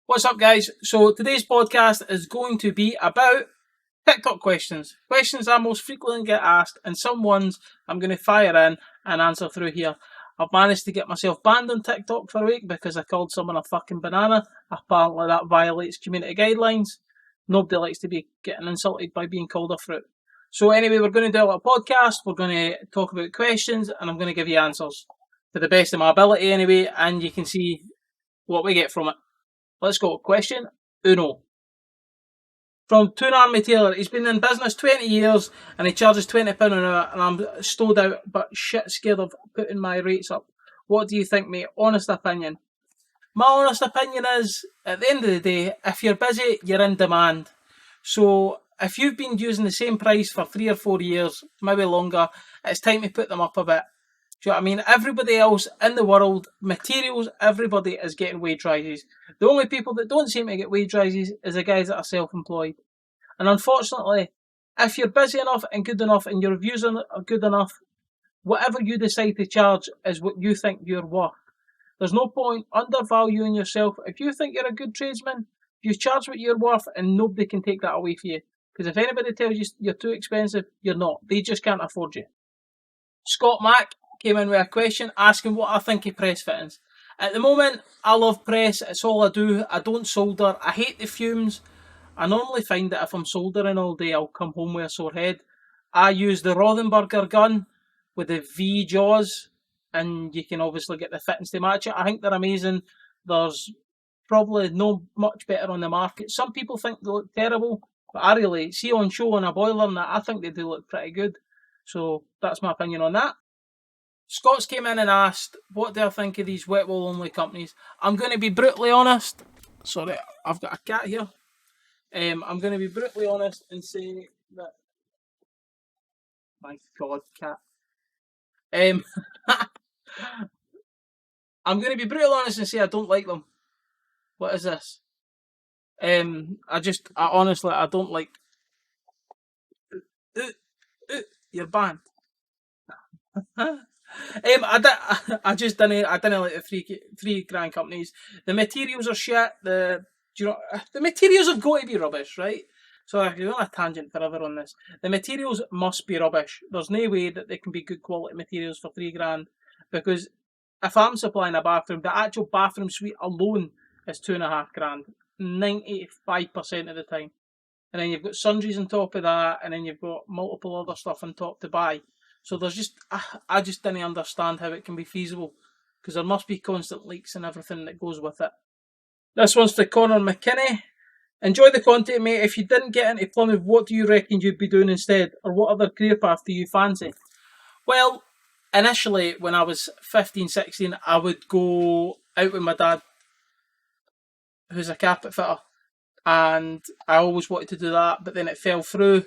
What's up, guys? So today's podcast is going to be about TikTok questions. Questions I most frequently get asked, and some ones I'm going to fire in and answer through here. I've managed to get myself banned on TikTok for a week because I called someone a fucking banana. Apparently that violates community guidelines. Nobody likes to be getting insulted by being called a fruit. So anyway, we're going to do a little podcast. We're going to talk about questions, and I'm going to give you answers to the best of my ability anyway, and you can see what we get from it. Let's go. Question uno. From Toon Army Taylor. He's been in business 20 years and he charges £20 an hour, and I'm stowed out but shit scared of putting my rates up. What do you think, mate? Honest opinion. My honest opinion is, at the end of the day, if you're busy, you're in demand. So if you've been using the same price for 3 or 4 years, maybe longer, it's time to put them up a bit. Do you know what I mean? Everybody else in the world, materials, everybody is getting wage rises. The only people that don't seem to get wage rises is the guys that are self-employed. And unfortunately, if you're busy enough and good enough and your reviews are good enough, whatever you decide to charge is what you think you're worth. There's no point undervaluing yourself. If you think you're a good tradesman, you charge what you're worth and nobody can take that away from you. Because if anybody tells you you're too expensive, you're not. They just can't afford you. Scott Mack came in with a question asking what I think of press fittings. At the moment, I love press. It's all I do. I don't solder. I hate the fumes. I normally find that if I'm soldering all day, I'll come home with a sore head. I use the Rothenberger gun with the V jaws, and you can obviously get the fittings to match it. I think they're amazing. There's probably no much better on the market. Some people think they look terrible, but I really see on show on a boiler and that I think they do look pretty good. So that's my opinion on that. Scott's came in and asked, what do I think of these wet wool only companies? I'm going to be brutally honest. Sorry, I've got a cat here. I'm going to be brutally honest and say that. My God, cat. Um, I'm going to be brutally honest and say I don't like them. What is this? I honestly, I don't like. You're banned. I just I didn't like the three grand companies. The materials are shit. The materials have got to be rubbish, right? So I can go on a tangent forever on this. The materials must be rubbish. There's no way that they can be good quality materials for 3 grand, because if I'm supplying a bathroom, the actual bathroom suite alone is 2.5 grand, 95% of the time. And then you've got sundries on top of that, and then you've got multiple other stuff on top to buy. So there's just, I just didn't understand how it can be feasible, because there must be constant leaks and everything that goes with it. This one's to Connor McKinney. Enjoy the content, mate. If you didn't get into plumbing, what do you reckon you'd be doing instead? Or what other career path do you fancy? Well, initially, when I was 15, 16, I would go out with my dad, who's a carpet fitter. And I always wanted to do that, but then it fell through,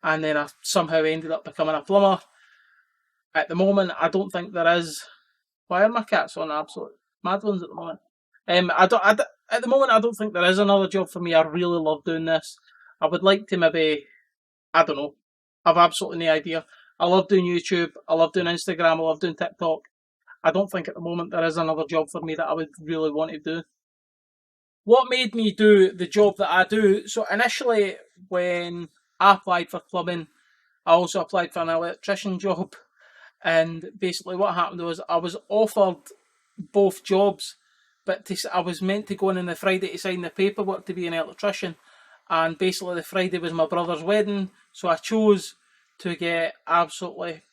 and then I somehow ended up becoming a plumber. At the moment, I don't think there is. Why are my cats on absolute mad ones at the moment? At the moment, I don't think there is another job for me. I really love doing this. I would like to maybe, I don't know. I've absolutely no idea. I love doing YouTube. I love doing Instagram. I love doing TikTok. I don't think at the moment there is another job for me that I would really want to do. What made me do the job that I do? So initially, when I applied for plumbing, I also applied for an electrician job. And basically, what happened was I was offered both jobs, but I was meant to go in on the Friday to sign the paperwork to be an electrician. And basically, the Friday was my brother's wedding, so I chose to get absolutely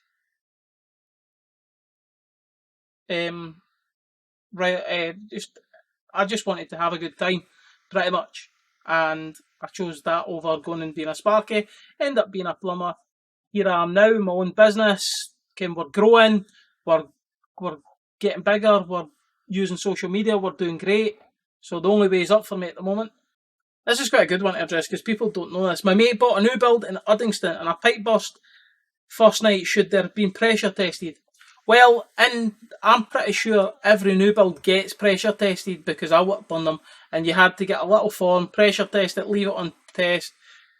right. I just wanted to have a good time, pretty much, and I chose that over going and being a sparky. End up being a plumber. Here I am now, my own business. We're growing, we're getting bigger, we're using social media, we're doing great. So the only way is up for me at the moment. This is quite a good one to address because people don't know this. My mate bought a new build in Uddingston and a pipe burst first night. Should there have been pressure tested? Well, and I'm pretty sure every new build gets pressure tested because I worked on them, and you had to get a little form, pressure test it, leave it on test,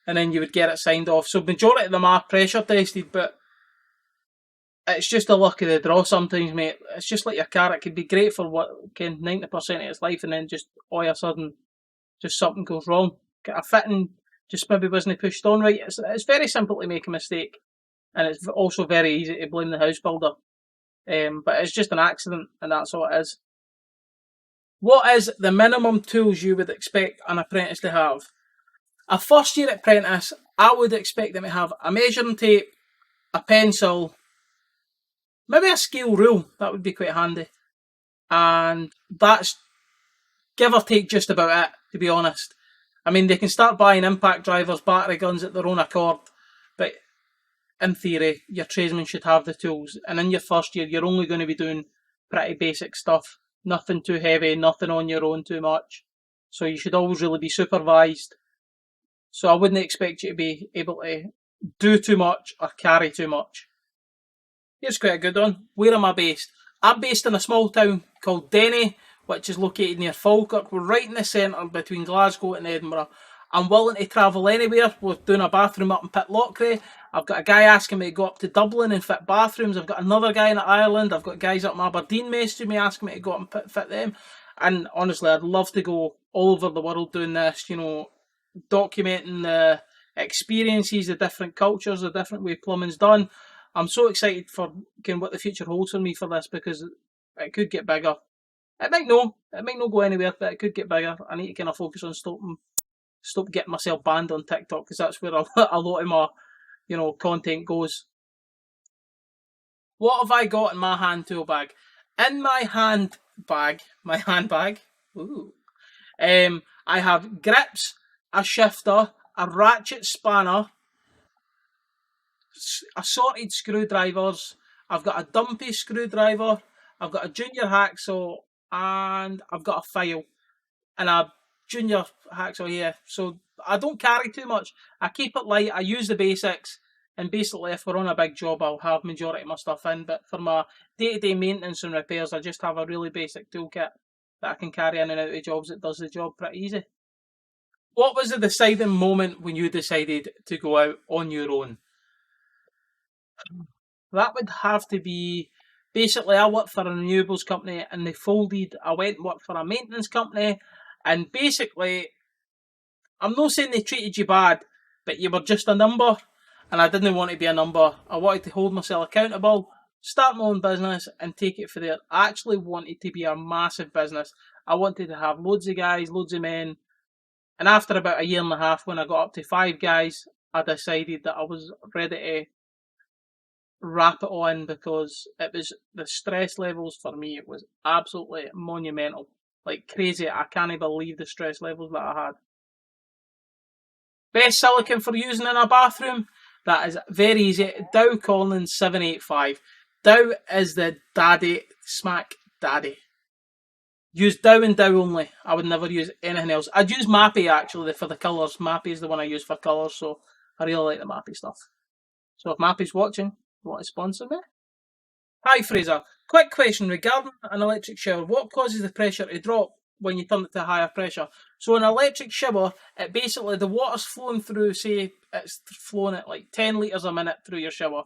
and then you would get it signed off. So majority of them are pressure tested, but it's just a luck of the draw sometimes, mate. It's just like your car; it could be great for 90% of its life, and then just all of a sudden just something goes wrong. Get a fitting just maybe wasn't pushed on right. It's very simple to make a mistake, and it's also very easy to blame the house builder. But it's just an accident, and that's all it is. What is the minimum tools you would expect an apprentice to have? A first year apprentice, I would expect them to have a measuring tape, a pencil, maybe a scale rule. That would be quite handy. And that's give or take just about it, to be honest. I mean, they can start buying impact drivers, battery guns at their own accord, but in theory, your tradesman should have the tools. And in your first year, you're only going to be doing pretty basic stuff. Nothing too heavy, nothing on your own too much. So you should always really be supervised. So I wouldn't expect you to be able to do too much or carry too much. Here's quite a good one. Where am I based? I'm based in a small town called Denny, which is located near Falkirk. We're right in the centre between Glasgow and Edinburgh. I'm willing to travel anywhere. We're doing a bathroom up in Pitlochry. I've got a guy asking me to go up to Dublin and fit bathrooms. I've got another guy in Ireland. I've got guys up in Aberdeen messaging me asking me to go up and fit them. And honestly, I'd love to go all over the world doing this, documenting the experiences, the different cultures, the different way plumbing's done. I'm so excited for what the future holds for me for this, because it could get bigger. It might not go anywhere, but it could get bigger. I need to kind of focus on stop getting myself banned on TikTok, because that's where a lot of my content goes. What have I got in my hand tool bag? In my handbag, ooh, I have grips, a shifter, a ratchet spanner, assorted screwdrivers. I've got a dumpy screwdriver. I've got a junior hacksaw, and I've got a file and a junior hacksaw here. So I don't carry too much. I keep it light. I use the basics. And basically, if we're on a big job, I'll have majority of my stuff in. But for my day-to-day maintenance and repairs, I just have a really basic toolkit that I can carry in and out of jobs. It does the job pretty easy. What was the deciding moment when you decided to go out on your own? That would have to be, basically, I worked for a renewables company and they folded. I went and worked for a maintenance company, and basically, I'm not saying they treated you bad, but you were just a number, and I didn't want to be a number. I wanted to hold myself accountable, start my own business, and take it for there. I actually wanted to be a massive business. I wanted to have loads of guys, loads of men, and after about a year and a half, when I got up to 5 guys, I decided that I was ready to wrap it on, because it was the stress levels for me. It was absolutely monumental, like crazy. I can't believe the stress levels that I had. Best silicone for using in a bathroom? That is very easy. Dow Collins 785. Dow is the daddy, smack daddy. Use Dow and Dow only. I would never use anything else. I'd use Mappy actually for the colours. Mappy is the one I use for colours, so I really like the Mappy stuff. So if Mappy's watching, you want to sponsor me? Hi Fraser. Quick question regarding an electric shower. What causes the pressure to drop when you turn it to higher pressure? So an electric shower, it basically, the water's flowing through, say it's flowing at like 10 litres a minute through your shower,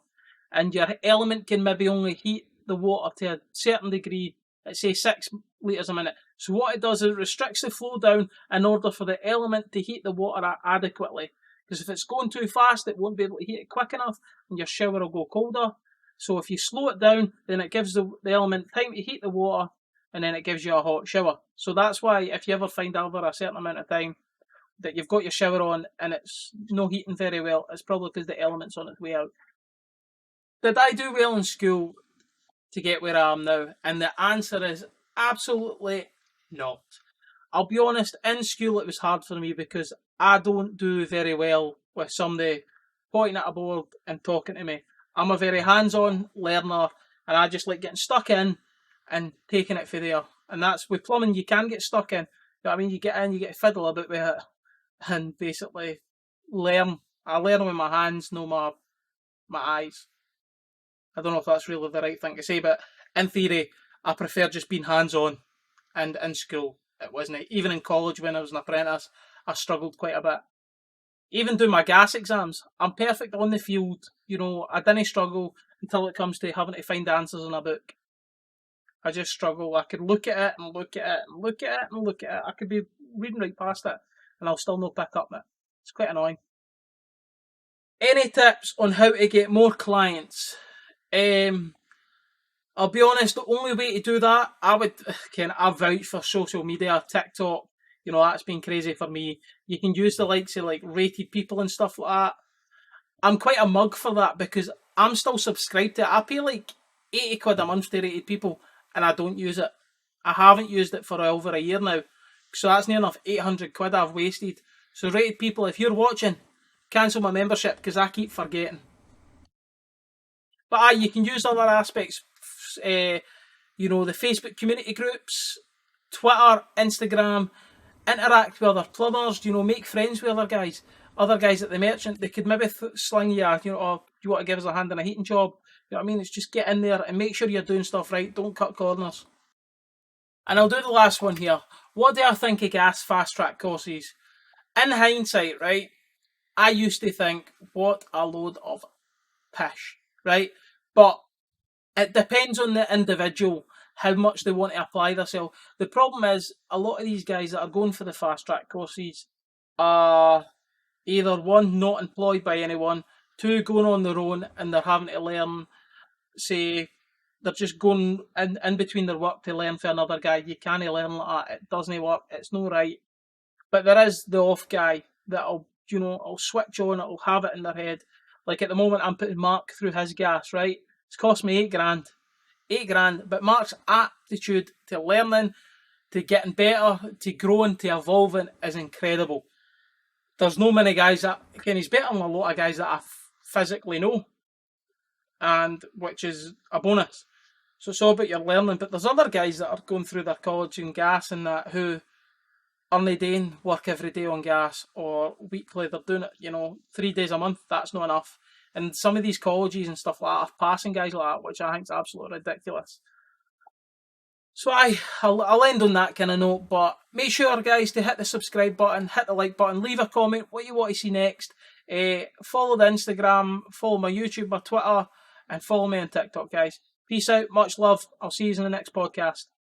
and your element can maybe only heat the water to a certain degree at say 6 litres a minute. So what it does is it restricts the flow down in order for the element to heat the water adequately. Because if it's going too fast, it won't be able to heat it quick enough, and your shower will go colder. So if you slow it down, then it gives the element time to heat the water, and then it gives you a hot shower. So that's why if you ever find over a certain amount of time that you've got your shower on and it's no heating very well, it's probably because the element's on its way out. Did I do well in school to get where I am now? And the answer is absolutely not. I'll be honest, in school it was hard for me because I don't do very well with somebody pointing at a board and talking to me. I'm a very hands-on learner, and I just like getting stuck in and taking it for there. And that's with plumbing, you can get stuck in. You know what I mean? You get in, you get to fiddle a bit with it, and basically learn. I learn with my hands, no my eyes. I don't know if that's really the right thing to say, but in theory, I prefer just being hands-on. And in school, it wasn't. Even in college, when I was an apprentice, I struggled quite a bit. Even doing my gas exams, I'm perfect on the field. I didn't struggle until it comes to having to find answers in a book. I just struggle. I could look at it and look at it and look at it and look at it. I could be reading right past it, and I'll still not pick up it. It's quite annoying. Any tips on how to get more clients? I'll be honest, the only way to do that, I vouch for social media, TikTok, that's been crazy for me. You can use the likes of like rated people and stuff like that. I'm quite a mug for that because I'm still subscribed to it. I pay like 80 quid a month to rated people and I don't use it. I haven't used it for over a year now. So that's near enough 800 quid I've wasted. So rated people, if you're watching, cancel my membership because I keep forgetting. But you can use other aspects. The Facebook community groups, Twitter, Instagram, interact with other plumbers, make friends with other guys at the merchant. They could maybe sling you, oh, do you want to give us a hand in a heating job? You know what I mean? It's just get in there and make sure you're doing stuff right. Don't cut corners. And I'll do the last one here. What do I think of gas fast track courses? In hindsight, right, I used to think, what a load of pish, right? But it depends on the individual how much they want to apply themselves. The problem is a lot of these guys that are going for the fast track courses are either one, not employed by anyone, two, going on their own and they're having to learn, say, they're just going in between their work to learn for another guy. You can't learn like that. It doesn't work. It's no right. But there is the off guy that'll, will switch on, it'll have it in their head. Like at the moment, I'm putting Mark through his gas, right? It's cost me £8,000. £8,000. But Mark's aptitude to learning, to getting better, to growing, to evolving is incredible. There's no many guys that, again, he's better than a lot of guys that I physically know, and which is a bonus. So it's all about your learning. But there's other guys that are going through their college in gas and that who are not doing work every day on gas or weekly. They're doing it, 3 days a month. That's not enough. And some of these colleges and stuff like that are passing guys like that, which I think is absolutely ridiculous. So I'll end on that kind of note, but make sure, guys, to hit the subscribe button, hit the like button, leave a comment, what you want to see next. Follow the Instagram, follow my YouTube, my Twitter, and follow me on TikTok, guys. Peace out, much love. I'll see you in the next podcast.